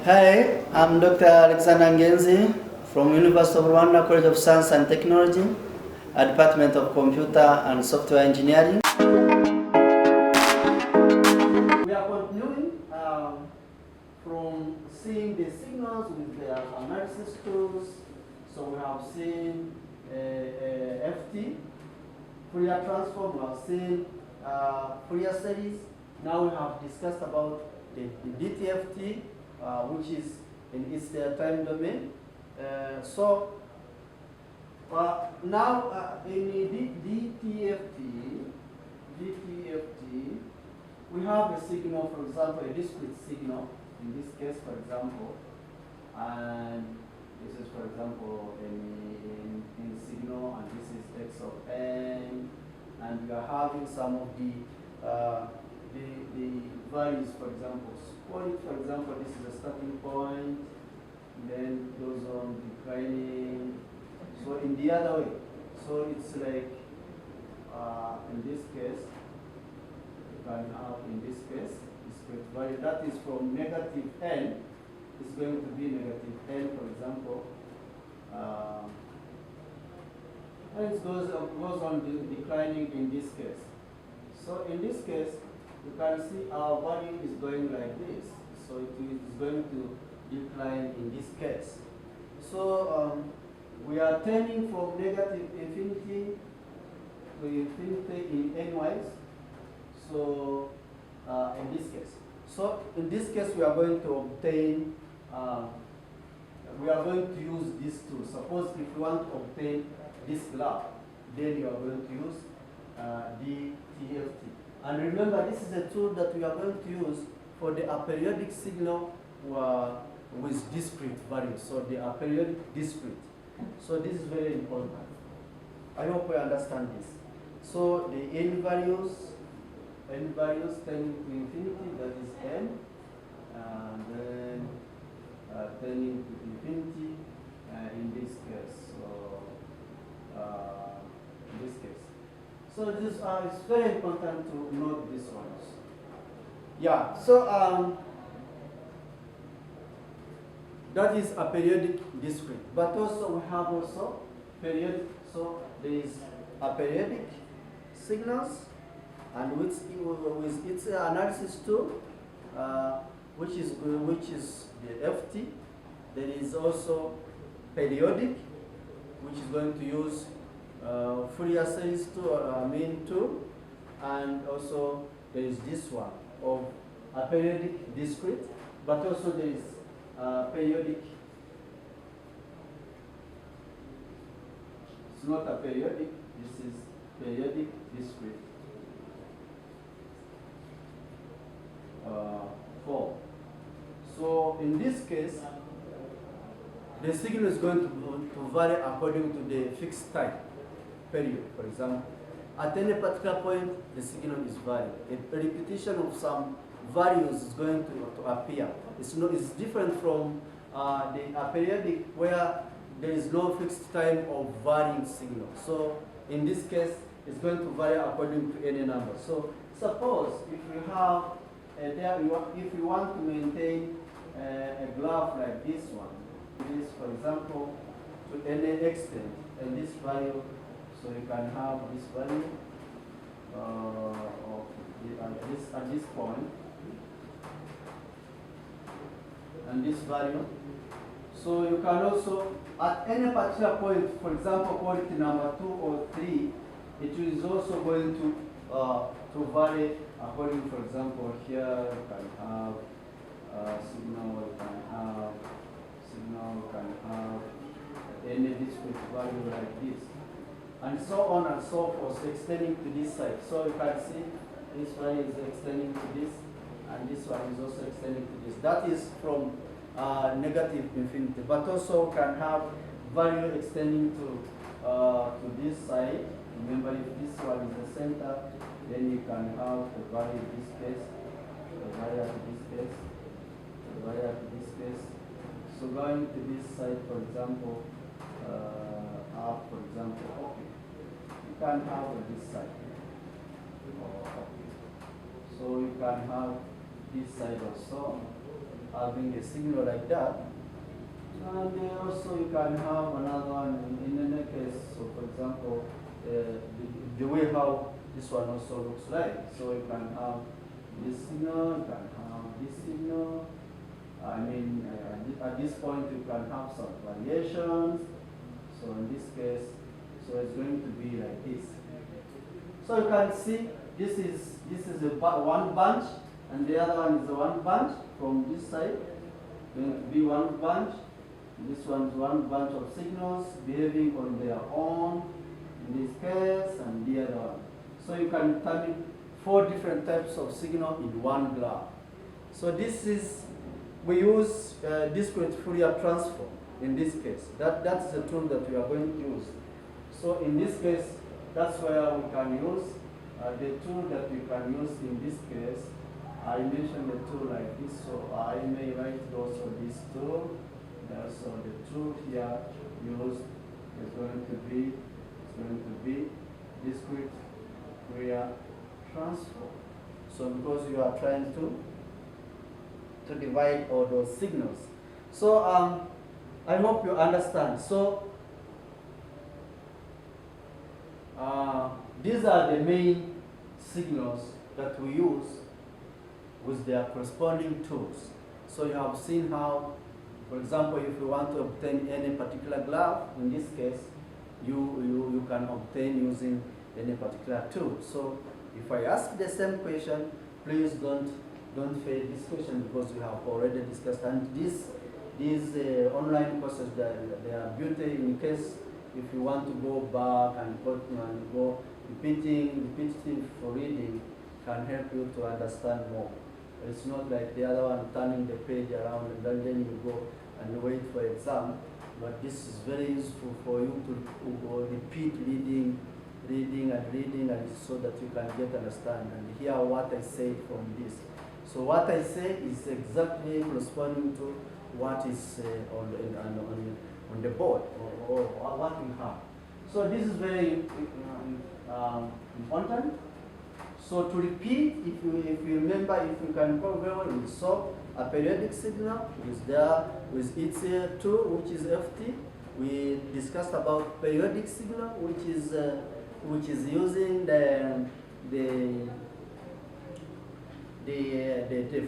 Hi, I'm Dr. Alexander NGENZI from University of Rwanda College of Science and Technology, Department of Computer and Software Engineering. We are continuing from seeing the signals with the analysis tools. So we have seen FT, Fourier transform, we have seen Fourier series. Now we have discussed about the DTFT, which is in its time domain. Now in DTFT, we have a signal, for example, a discrete signal, in this case, for example, and this is, for example, in signal, and this is x of n, and we are having some of the values, for example, point, for example, this is a starting point, then goes on declining. So in the other way, so it's like in this case, you can have in this case discrete value that is from negative n. It's going to be negative n, for example, and it goes on declining in this case. So in this case, you can see our value is going like this. So it is going to decline in this case. So we are turning from negative infinity to infinity in n-wise. So in this case. So in this case, we are going to obtain, we are going to use these two. Suppose if you want to obtain this graph, then you are going to use DTFT. And remember, this is a tool that we are going to use for the aperiodic signal with discrete values. So the aperiodic discrete. So this is very important. I hope we understand this. So the n values tending to infinity, that is n, and then tending to infinity in this case. So in this case. So this it's very important to note these ones. Yeah. So that is a periodic discrete, but also we have also periodic. So there is a periodic signals, and with its analysis tool, which is the FT. There is also periodic, which is going to use Fourier series tool, mean tool, and also there is this one of a periodic discrete, but also there is periodic. It's not a periodic. This is periodic discrete. Form. So in this case, the signal is going to vary according to the fixed time period. For example, at any particular point, the signal is varying. A repetition of some values is going to appear. It's different from the periodic, where there is no fixed time of varying signal. So in this case, it's going to vary according to any number. So suppose if you have if you want to maintain a graph like this one, this, for example, to any extent, and this value, so you can have this value at this point, and this value. So you can also, at any particular point, for example, quantity number 2 or 3, it is also going to vary according, for example, here you can have signal, you can have any discrete value like this, and so on and so forth, extending to this side. So you can see this value is extending to this, and this one is also extending to this. That is from negative infinity, but also can have value extending to this side. Remember, if this one is the center, then you can have the value in this case, the value to this case, the value to this case. So going to this side, for example, up, for example, okay. You can have this side. Okay. So you can have this side also. having a signal like that. And also you can have another one in any case. So for example, the way how this one also looks like. So you can have this signal, you can have this signal. I mean, at this point you can have some variations. So in this case, so it's going to be like this. So you can see this is one bunch, and the other one is one bunch from this side. Going to be one bunch. This one's one bunch of signals behaving on their own in this case, and the other one. So you can determine 4 different types of signal in one graph. So this is, we use discrete Fourier transform in this case. That's the tool that we are going to use. So in this case, that's where we can use the tool that we can use in this case. I mentioned the tool like this, so I may write also this tool. So the tool here used is going to be discrete Fourier transform. So because you are trying to divide all those signals. So I hope you understand. So these are the main signals that we use with their corresponding tools. So you have seen how, for example, if you want to obtain any particular graph, in this case, you can obtain using any particular tool. So if I ask the same question, please don't fail this question, because we have already discussed. And these online courses, they are built in case if you want to go back and go repetitive for reading, can help you to understand more. It's not like the other one turning the page around and then you go and wait for exam. But this is very useful for you to repeat reading and so that you can get understand and hear what I say from this. So what I say is exactly corresponding to what is on the board or what we have. So this is very important. So to repeat, if you remember, if you can go very well, we saw a periodic signal is there with its tool, which is FT. We discussed about periodic signal, which is using the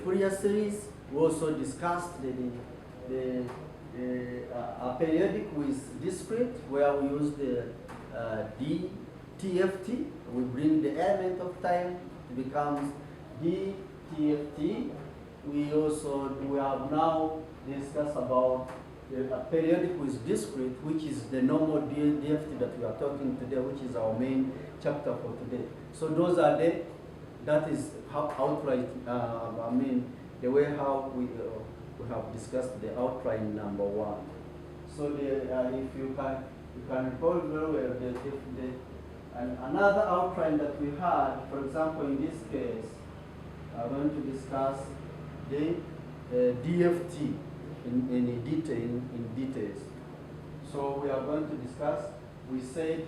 Fourier series. We also discussed a periodic with discrete, where we use the DTFT. We bring the element of time, it becomes DTFT. We have now discussed about a periodic with discrete, which is the normal DFT that we are talking today, which is our main chapter for today. So those are that is how outright, the way how we have discussed the outline number 1. So if you can recall very well and another outline that we had, for example, in this case, I'm going to discuss the DFT in details. So we are going to discuss, we said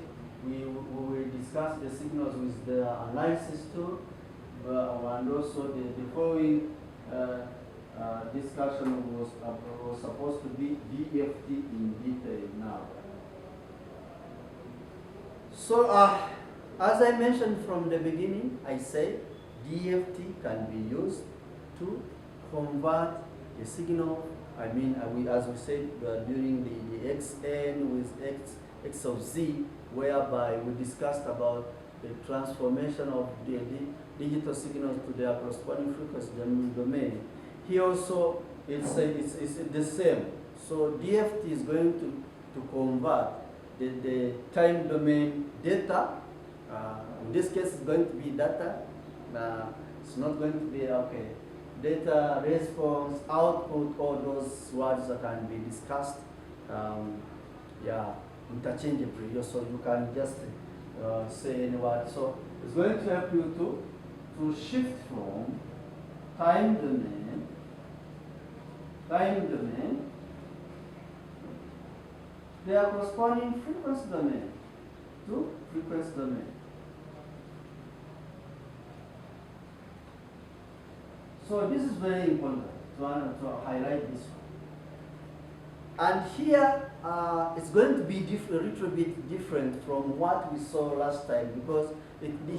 we will discuss the signals with the analysis tool, and also the following discussion was supposed to be DFT in detail now. So as I mentioned from the beginning, I said DFT can be used to convert the signal. As we said during the XN with X of Z, whereby we discussed about the transformation of the digital signals to their corresponding frequency domain. Here also it's the same. So DFT is going to convert the time domain data. In this case, it's going to be data. It's not going to be data, response, output, all those words that can be discussed interchangeably. So you can just say any word. So it's going to help you to shift from time domain, their corresponding frequency domain to frequency domain. So this is very important. to highlight this one. And here it's going to be a little bit different from what we saw last time, because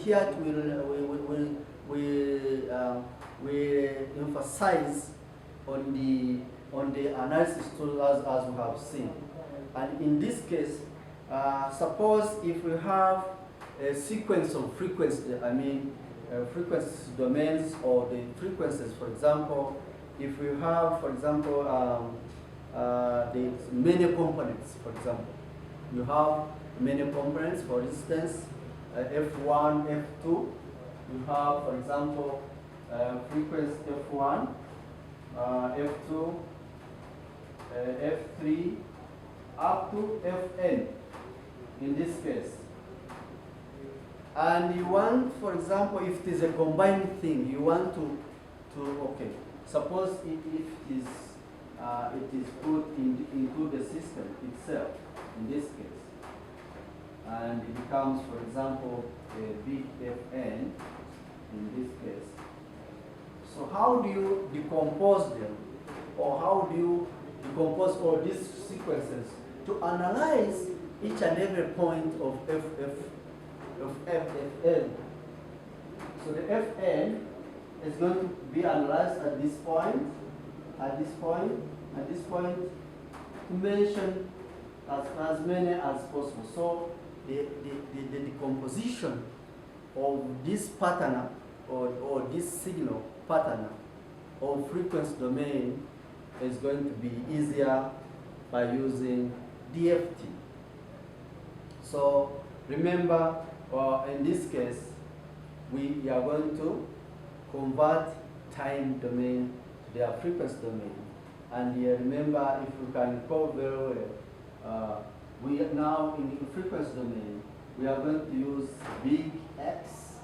here we emphasize on the analysis tool as we have seen. And in this case, suppose if we have a sequence of frequency, frequency domains, or the frequencies, for example, if we have, for example, the many components, for example. You have many components, for instance, F1, F2. You have, for example, frequency F1, F2, F3, up to Fn in this case. And you want, for example, if it is a combined thing, you want to okay, suppose if it is put into the system itself, in this case, and it becomes, for example, a big Fn in this case. So how do you decompose them, or how do you decompose all these sequences to analyze each and every point of Fn? So the Fn is going to be analyzed at this point, at this point, at this point, to mention as many as possible. So the decomposition of this pattern or this signal pattern of frequency domain is going to be easier by using DFT. So remember, in this case, we are going to convert time domain to their frequency domain. And remember, if you can recall very well, we are now in the frequency domain, we are going to use big X.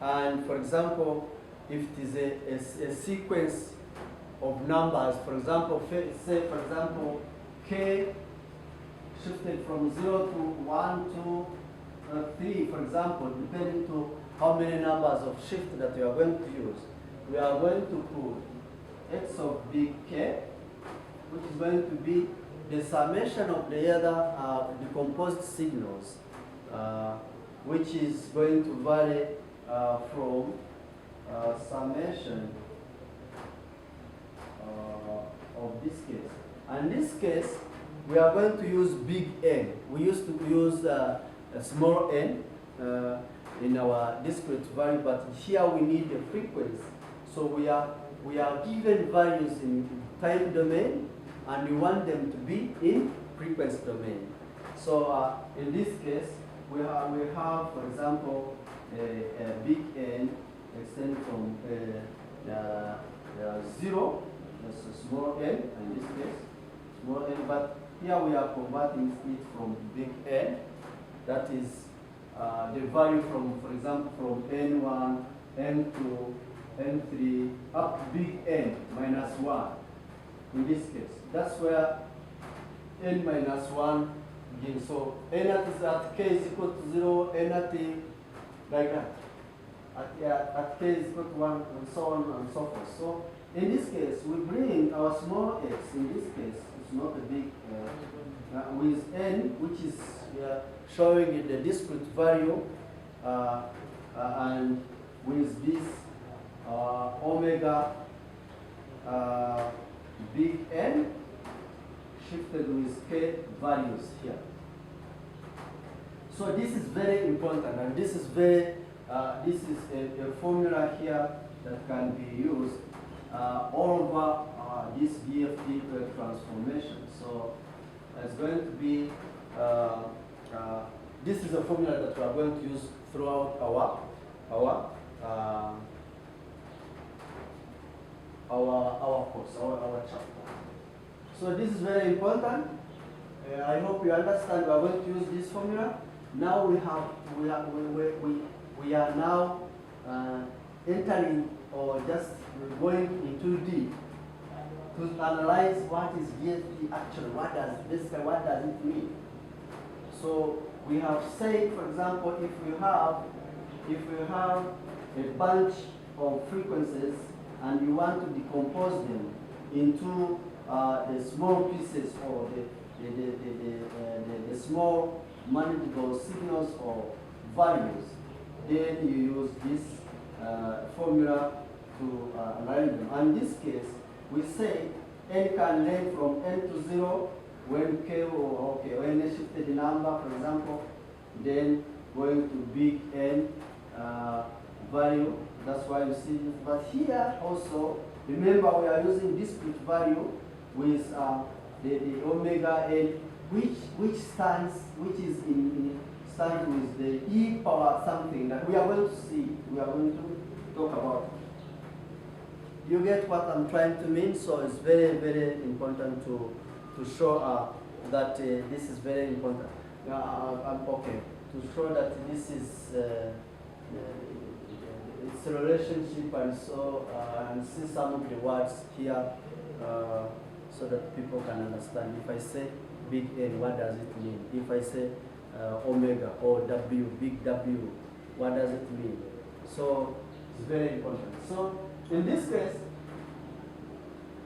And for example, if it is a sequence of numbers, for example, say for example, K shifted from 0 to 1, 2, 3, for example, depending to how many numbers of shift that you are going to use. We are going to put X of big K, which is going to be the summation of the other decomposed signals, which is going to vary from summation of this case. And in this case, we are going to use big N. We used to use a small n in our discrete value, but here we need a frequency. So we are given values in time domain, and we want them to be in frequency domain. So in this case, we have, for example, a big N extend from 0, that's a small n in this case, small n, but here we are converting it from big N, that is the value from, for example, from N1, N2, N3, up to big N minus 1 in this case. That's where N minus 1 begins. So N at K is equal to 0, N at T, like that. At K is equal to 1, and so on and so forth. So in this case, we bring our small x, in this case, it's not a big, with N, which is showing it the discrete value, and with this omega big N shifted with K values here. So this is very important, and this is this is a formula here that can be used all over this DFT transformation. So it's going to be this is a formula that we are going to use throughout our course, our chapter. So this is very important. I hope you understand. We are going to use this formula. Now we are now entering, or just going into deep to analyze what is DFT actually. What does it mean? So we have said, for example, if we have a bunch of frequencies and you want to decompose them into the small pieces or the small manageable signals or values, then you use this formula to arrange them. And in this case, we say n can range from n to 0 when k or when a shifted number, for example, then going to big N value. That's why you see this. But here also, remember we are using discrete value with the omega n, which stands with the e power something that we are going to see. We are going to talk about. You get what I'm trying to mean? So it's very, very important to show that this is very important. Okay, to show that this is it's a relationship, and so and see some of the words here so that people can understand. If I say big N, what does it mean? If I say omega or W, big W, what does it mean? So it's very important. So in this case,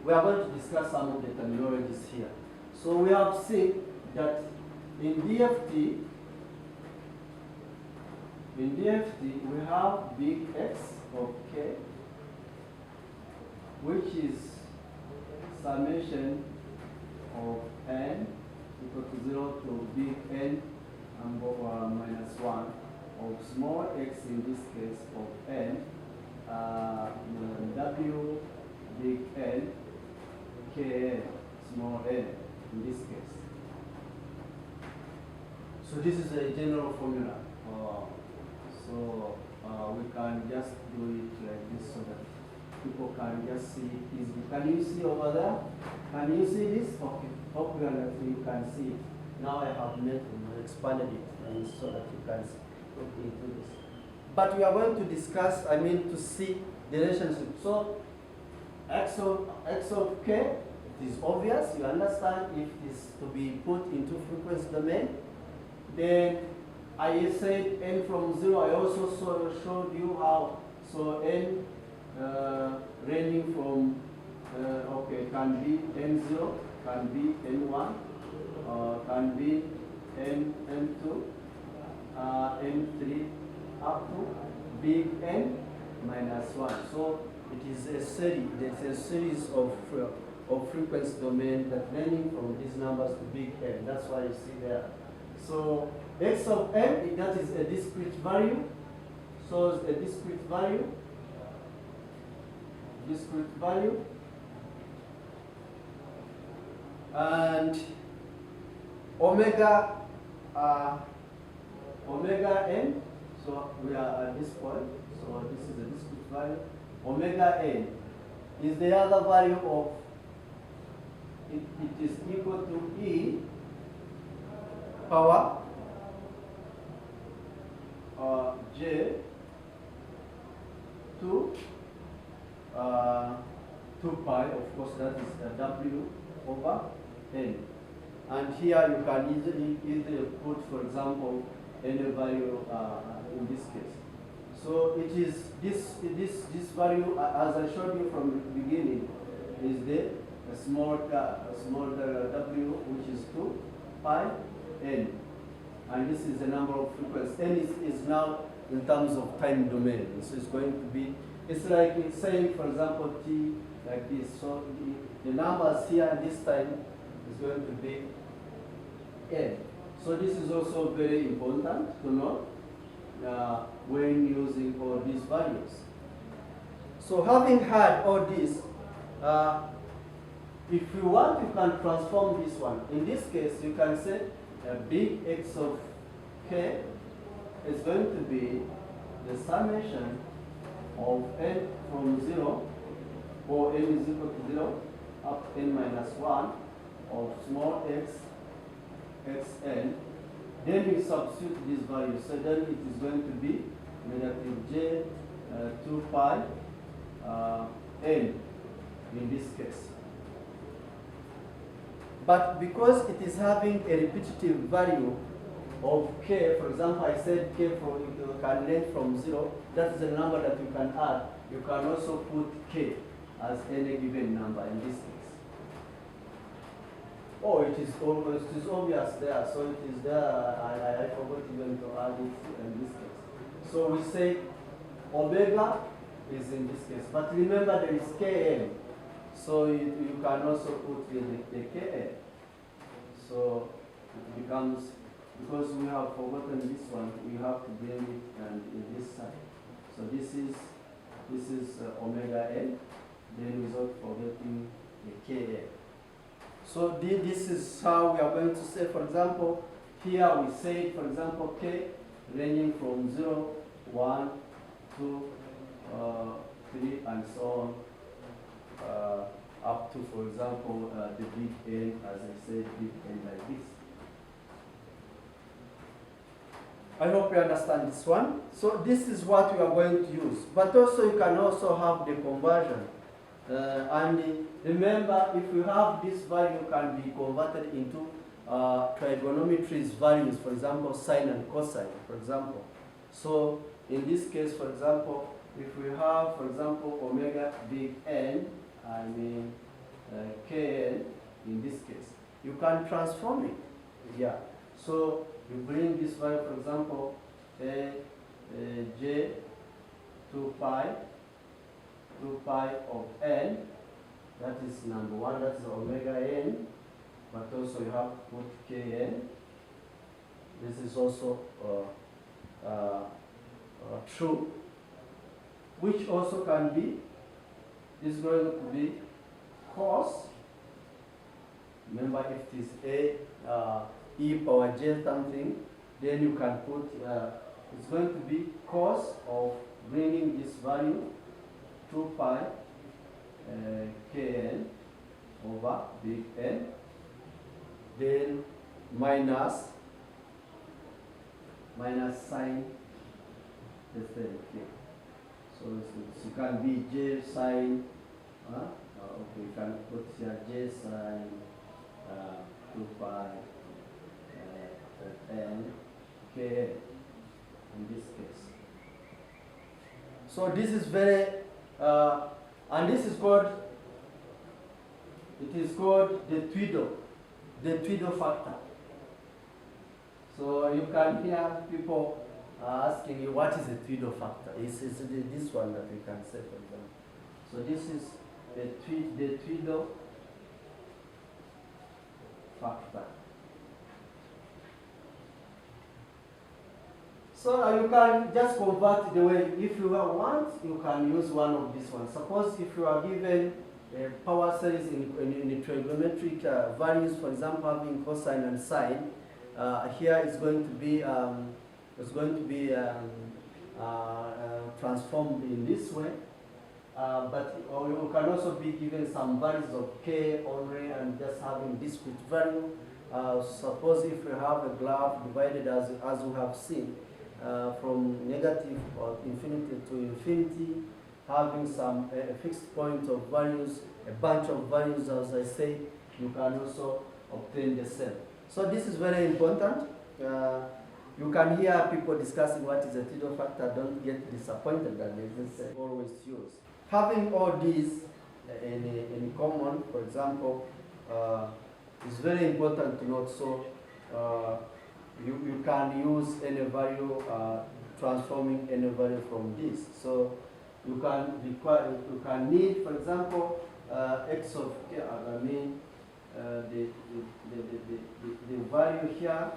we are going to discuss some of the terminologies here. So we have seen that in DFT we have big X of K, which is summation of n equal to 0 to big N and minus 1 of small x, in this case of n, W big N, K small n in this case. So this is a general formula. So we can just do it like this so that people can just see it easily. Can you see over there? Can you see this? Okay. Hopefully you can see it. Now I have expanded it and so that you can look into this. But we are going to discuss, to see the relationship. So x of k, it is obvious. You understand if it is to be put into frequency domain. Then I said n from 0. I also showed you how. So n ranging from can be n0, can be n1, can be n2, n3 up to big N minus 1. So it is a series. There's a series of frequency domain that ranging from these numbers to big N. That's why you see there. So x of n, that is a discrete value. So it's a discrete value. And omega n, so we are at this point, so this is a discrete value. Omega n is the other value of, it is equal to e power j to 2 pi, of course that is the w over n. And here you can easily put, for example, any value in this case. So it is this value, as I showed you from the beginning, is the small w, which is 2 pi n. And this is the number of frequencies. N is now in terms of time domain. So it's going to be, it's like saying, for example, t like this. So the numbers here at this time is going to be n. So this is also very important to know when using all these values. So having had all this, if you want, you can transform this one. In this case, you can say a big X of k is going to be the summation of n from 0, or n is equal to 0, up n minus 1 of small x, xn. Then you substitute this value. So then it is going to be negative j 2 pi n in this case. But because it is having a repetitive value, of k, for example, I said k from, you can length from 0, that is the number that you can add. You can also put k as any given number in this case. Oh, it is obvious there, so it is there. I forgot even to add it in this case. So we say omega is in this case. But remember there is kn. So you can also put the kn. So it becomes, because we have forgotten this one, we have to bring it and in this side. So this is omega n, then without forgetting the kn. So this is how we are going to say, for example, here we say, for example, k ranging from 0, 1, 2, 3, and so on, up to, for example, the big N, as I said, big N like this. I hope you understand this one. So this is what we are going to use. But also you can also have the conversion. And remember, if you have this value can be converted into trigonometry's values, for example, sine and cosine, for example. So in this case, for example, if we have, for example, omega big N, I mean Kn in this case, you can transform it. Yeah. So you bring this value, for example, j 2 pi of n, that is number 1, that is omega n, but also you have to put Kn. This is also true, which also can be, is going to be cos. Remember, if it is e power j something, then you can put, it's going to be cos of bringing this value 2 pi kn over big N, then minus sine the third k. So it can be j sine, okay, you can put here j sine 2 pi n k in this case. So this is very, and this is called, it is called the Tweedle factor. So you can hear people asking you, what is a Tweedle factor? It's this one that we can say, for example. So this is the Tweedle factor. So you can just convert the way, if you want, you can use one of these ones. Suppose if you are given power series in trigonometric values, for example, having cosine and sine, here it's going to be transformed in this way. But you can also be given some values of k only and just having discrete value. Suppose if you have a graph divided as we have seen, from negative or infinity to infinity, having some fixed point of values, a bunch of values, as I say, you can also obtain the same. So this is very important. You can hear people discussing what is a Tweedle factor. Don't get disappointed that they just always use. Having all these in common, for example, is very important to note. So you can use any value, transforming any value from this. So you can need, for example, x of k. I mean, the value here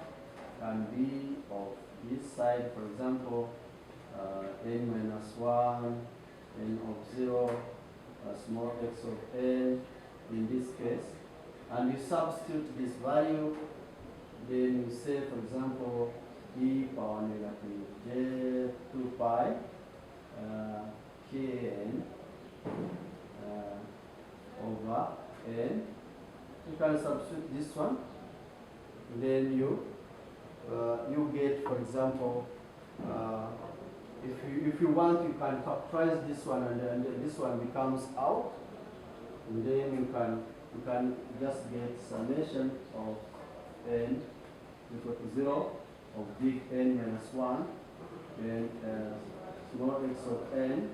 can be of this side, for example, n minus 1, n of 0, small x of n in this case, and you substitute this value. Then you say, for example, e power negative j 2 pi kn over n. You can substitute this one. Then you get, for example, if you want, you can factorize this one, and this one becomes out. And then you can just get summation of n equal to 0 of big N minus 1, then small x of n,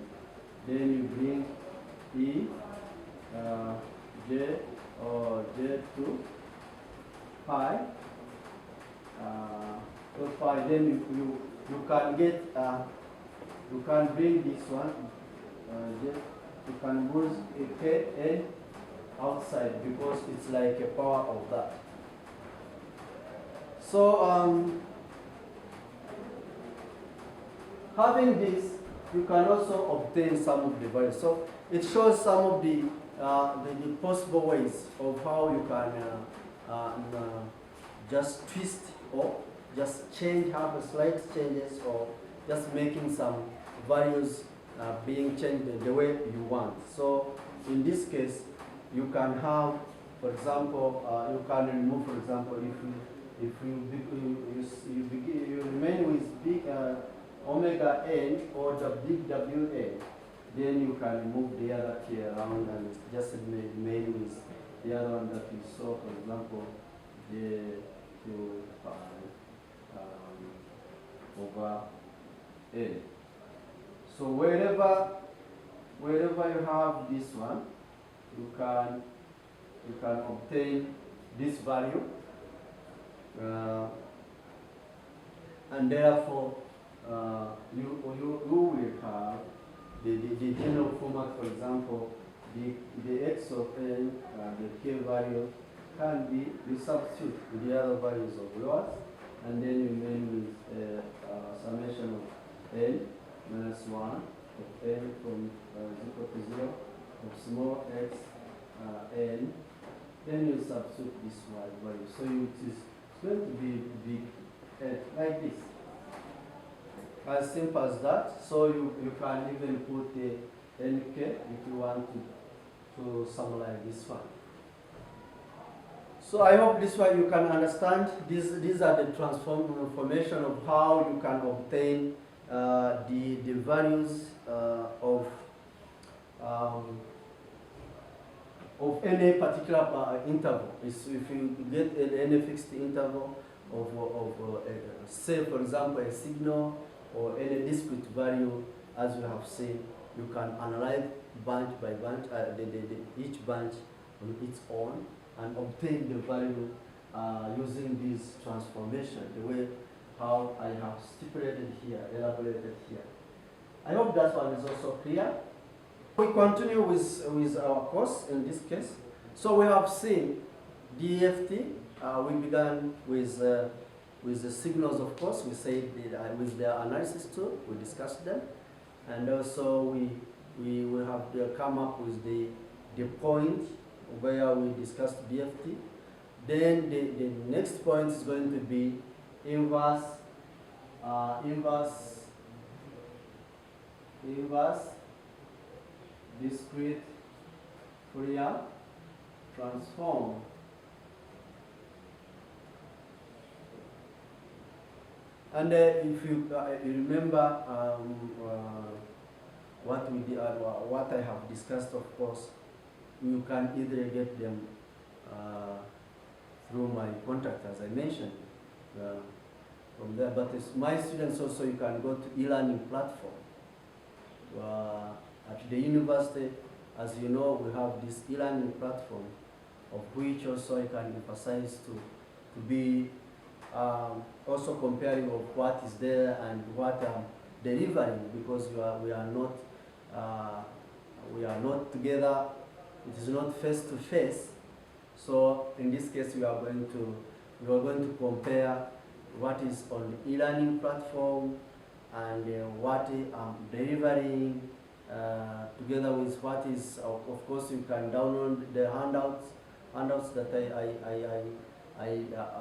then you bring E, J or J to pi, to pi, then you can get, you can bring this one, you can move a k n outside because it's like a power of that. So having this, you can also obtain some of the values. So it shows some of the possible ways of how you can just twist or just change, have a slight changes, or just making some values being changed the way you want. So in this case, you can have, for example, you can remove, for example, if you remain with big omega n or the big Wn, then you can remove the other k around and just remain with the other one that you saw, for example, the over n. So wherever you have this one, you can obtain this value, and therefore you will have the general format. For example, the x of n, the k value can be, you substitute the other values of yours, and then you remain with summation of n minus 1 of n from 0 to 0 of small x n, then you substitute this value. So it is going to be big n, like this. As simple as that. So you can even put the nk if you want to summarize this one. So I hope this one you can understand. These are the transformation of how you can obtain the values of any particular interval. If you get any fixed interval of say, for example, a signal or any discrete value, as we have seen, you can analyze bunch by bunch, each bunch on its own, and obtain the value using this transformation, the way how I have stipulated here, elaborated here. I hope that one is also clear. We continue with our course in this case. So we have seen DTFT. We began with the signals, of course. We said with their analysis tool, we discussed them, and also we will have come up with the point where we discussed DTFT. Then the next point is going to be inverse discrete Fourier transform. And if you remember what we did, what I have discussed, of course, you can either get them through my contact, as I mentioned, from there. But as my students also, you can go to e-learning platform. At the university, as you know, we have this e-learning platform, of which also I can emphasize to be also comparing of what is there and what I'm delivering, because we are not together. It is not face to face. So in this case, we are going to compare what is on the e-learning platform and what I'm delivering together with what is, of course, you can download the handouts that I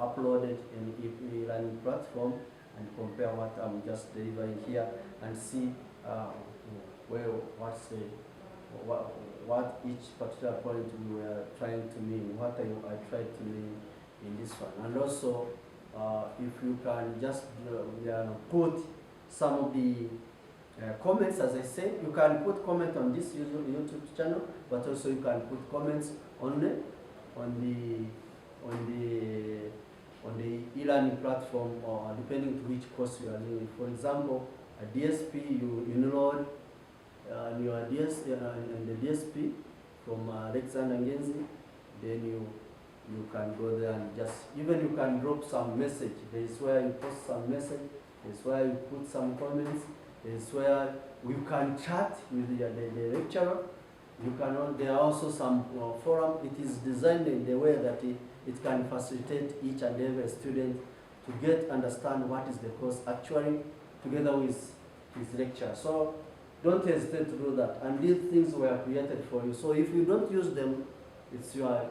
uploaded in e-learning platform, and compare what I'm just delivering here and see what each particular point we were trying to mean, what I tried to mean in this one. And also, if you can just put some of the comments, as I said, you can put comment on this YouTube channel, but also you can put comments on the on the e-learning platform, or depending to which course you are doing. For example, a DSP, you enroll in your in the DSP from Alexander NGENZI, then you can go there and just, even you can drop some message. There is where you post some message, there is where you put some comments, there is where you can chat with the lecturer. You can, there are also some forum. It is designed in the way that it can facilitate each and every student to understand what is the course actually, together with his lecture. So don't hesitate to do that. And these things were created for you. So if you don't use them, it's your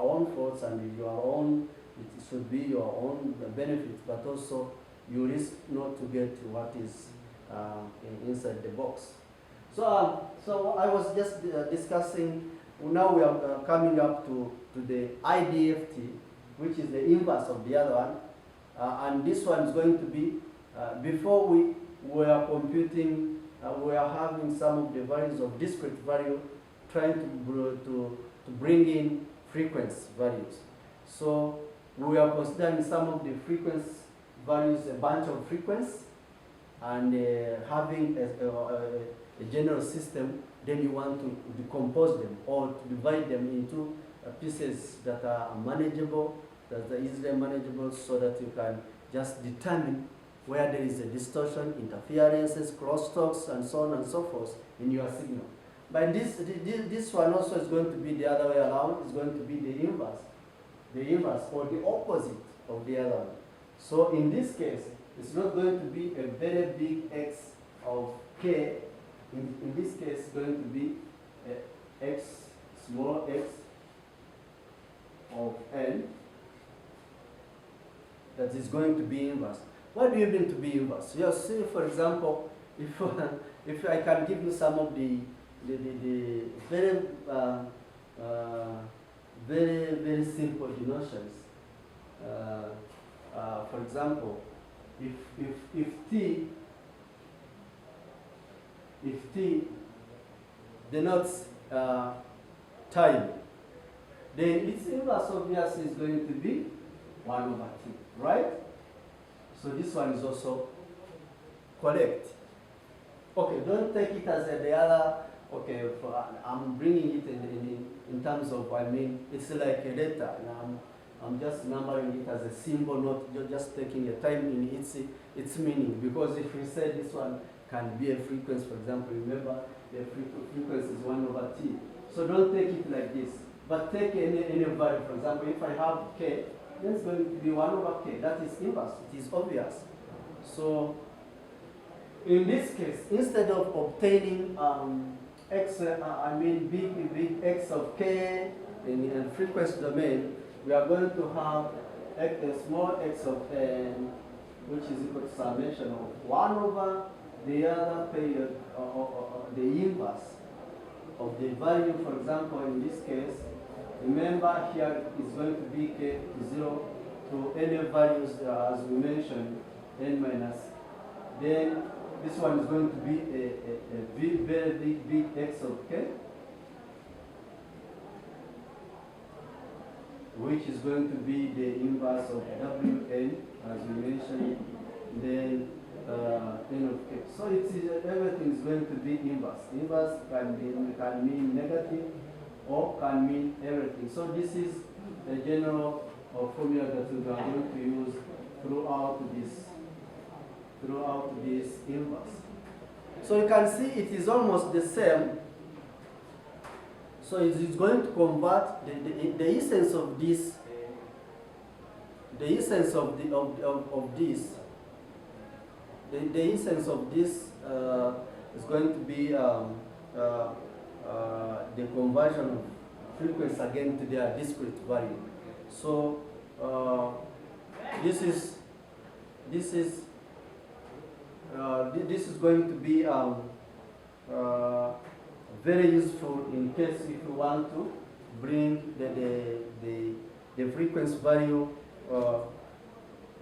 own faults and your own. It should be your own benefit, but also you risk not to get what is inside the box. So I was just discussing. Now we are coming up to the IDFT, which is the inverse of the other one, and this one is going to be before we were computing. We are having some of the values of discrete value, trying to bring in frequency values. So we are considering some of the frequency values, a bunch of frequencies, and having a general system. Then you want to decompose them or to divide them into pieces that are manageable, that are easily manageable, so that you can just determine where there is a distortion, interferences, crosstalks, and so on and so forth in your signal. But this one also is going to be the other way around. It's going to be the inverse or the opposite of the other one. So in this case, it's not going to be a very big X of K. In this case, it's going to be X, small x of N, that is going to be inverse. What do you mean to be inverse? You see, for example, if I can give you some of the very very simple denotions. For example, if T denotes time, then its inverse obviously is going to be 1 over T, right? So this one is also correct. Okay, don't take it as the other. Okay, I'm bringing it in terms of, I mean, it's like a letter. I'm just numbering it as a symbol, not just taking a time in its meaning. Because if we say this one can be a frequency, for example, remember the frequency is 1 over T. So don't take it like this, but take any value. For example, if I have K, then it's going to be 1 over K. That is inverse. It is obvious. So in this case, instead of obtaining big X of K in frequency domain, we are going to have a small x of N, which is equal to summation of 1 over the other period, the inverse of the value. For example, in this case, remember here is going to be K to 0 to any values, as we mentioned, N minus. Then this one is going to be a very big X of K, which is going to be the inverse of Wn, as we mentioned, then N of K. So everything is going to be inverse. Inverse can mean negative or can mean everything. So this is the general formula that we are going to use throughout this inverse. So you can see it is almost the same. So it is going to convert the essence of this, the essence of this is going to be the conversion of frequency again to their discrete value. So this is going to be very useful in case if you want to bring the frequency value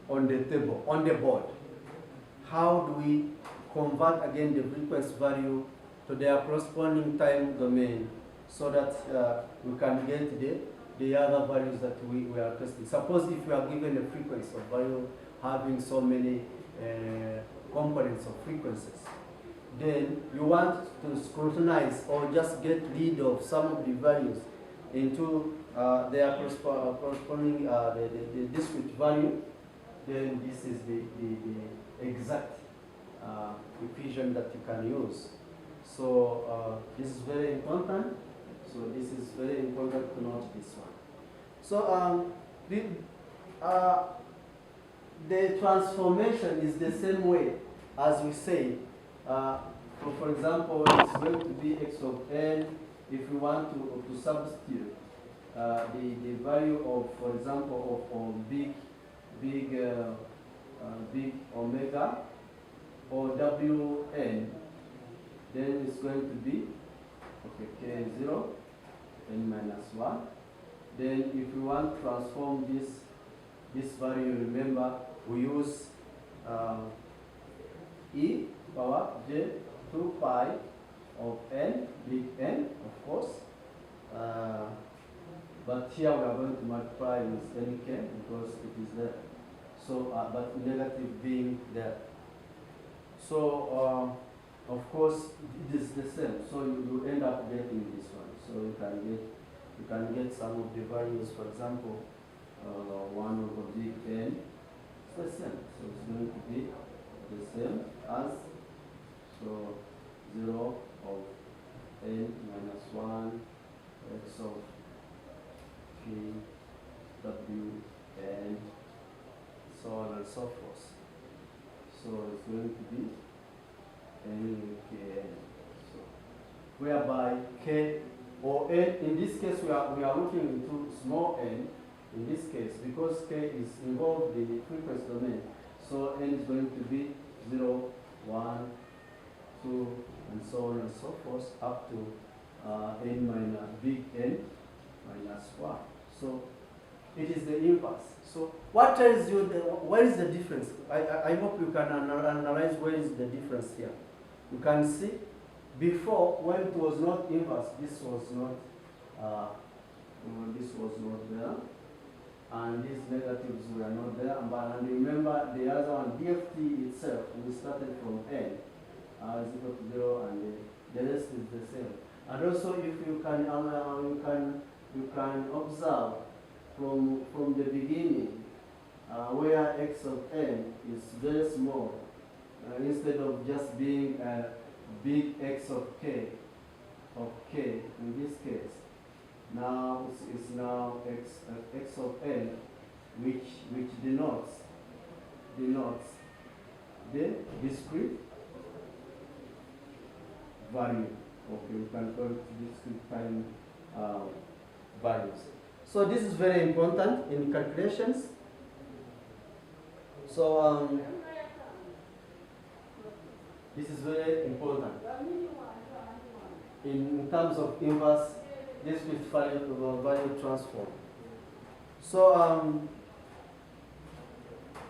on the table, on the board. How do we convert again the frequency value to their corresponding time domain so that we can get the other values that we are testing. Suppose if we are given a frequency of value having so many components of frequencies, then you want to scrutinize or just get rid of some of the values into their corresponding the discrete value, then this is the exact equation that you can use. So this is very important. So this is very important to note this one. So the transformation is the same way as we say. So for example, it's going to be x of n if we want to substitute the value of, for example, of big omega or Wn, then it's going to be, okay, k 0, n minus 1. Then if we want to transform this value, remember, we use e power j 2 pi of n, big N, of course. But here we are going to multiply with nk because it is there. So, but negative being there. So, of course, it is the same. So you end up getting this one. So you can get some of the values. For example, 1 over big N. It's the same. So it's going to be the same as 0 of n minus 1 x of p w and so on and so forth. So it's going to be n kn. So whereby k or n, in this case we are looking into small n in this case because k is involved in the frequency domain. So n is going to be 0, 1, 2, and so on and so forth up to n minus big N minus 1. So it is the inverse. So what tells you what is the difference? I hope you can analyze where is the difference here. You can see before when it was not inverse, this was not there, and these negatives were not there. And remember the other one, DFT itself, we started from n is equal to 0, and the rest is the same. And also, if you can observe from the beginning where x of n is very small, instead of just being big X of k in this case, now it's now x of n, which denotes the discrete value. Okay, we can call it discrete time values. So this is very important in calculations. So this is very important in terms of inverse discrete value transform. So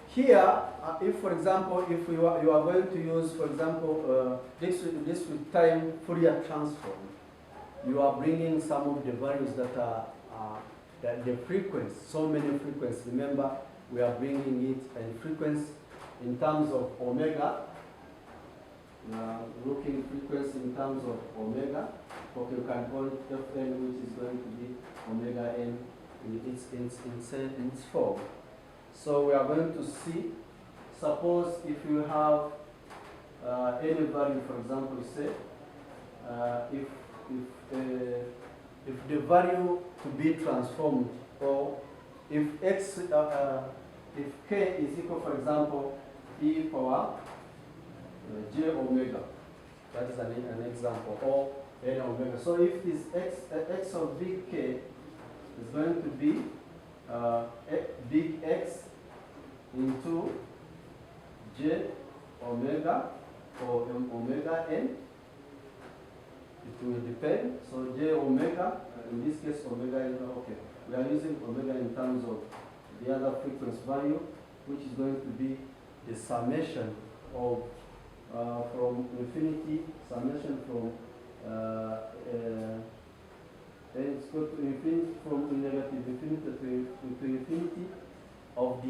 here, if for example, if you are going to use, for example, discrete time Fourier transform, you are bringing some of the values that are the frequency, so many frequencies. Remember, we are bringing it in frequency in terms of omega. We are looking frequency in terms of omega. Okay, you can call it Fn, which is going to be omega n in its form. So we are going to see, suppose if you have any value, for example, say, if the value to be transformed, or if if k is equal, for example, e power j omega, that is an example, or n omega. So if this x of big K is going to be big X into j omega or omega n, it will depend. So j omega, in this case omega n, okay, we are using omega in terms of the other frequency value, which is going to be the summation of from infinity, summation from and it's got to infinity from negative infinity to infinity of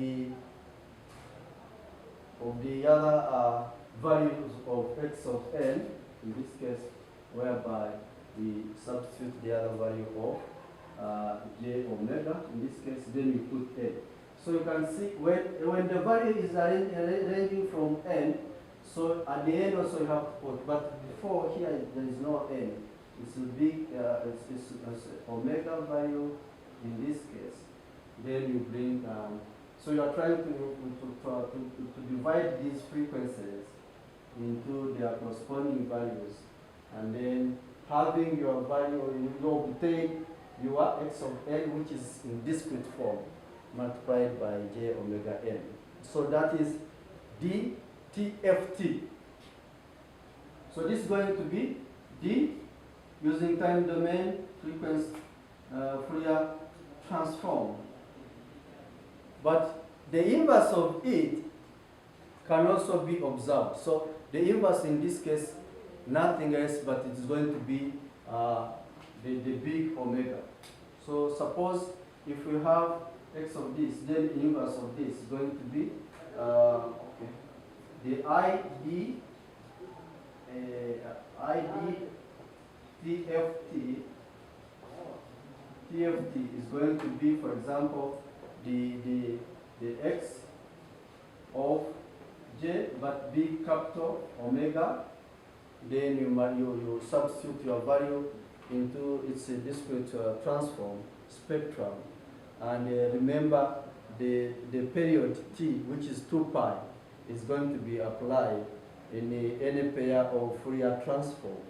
the other values of x of n, in this case, whereby we substitute the other value of j omega, in this case, then you put n. So you can see when the value is ranging from n, so at the end also you have to put, but before here there is no n. It's a big, it's omega value in this case. Then you bring, so you are trying to divide these frequencies into their corresponding values, and then having your value, you obtain your x of n, which is in discrete form, multiplied by j omega n. So that is DTFT. So this is going to be D using time domain frequency Fourier transform. But the inverse of it can also be observed. So the inverse in this case, nothing else, but it is going to be the big omega. So suppose if we have x of this, then the inverse of this is going to be the IDFT is going to be, for example, the x of j, but big capital omega. Then you substitute your value into its discrete transform spectrum, and remember the period t, which is 2 pi, is going to be applied in any pair of Fourier transform.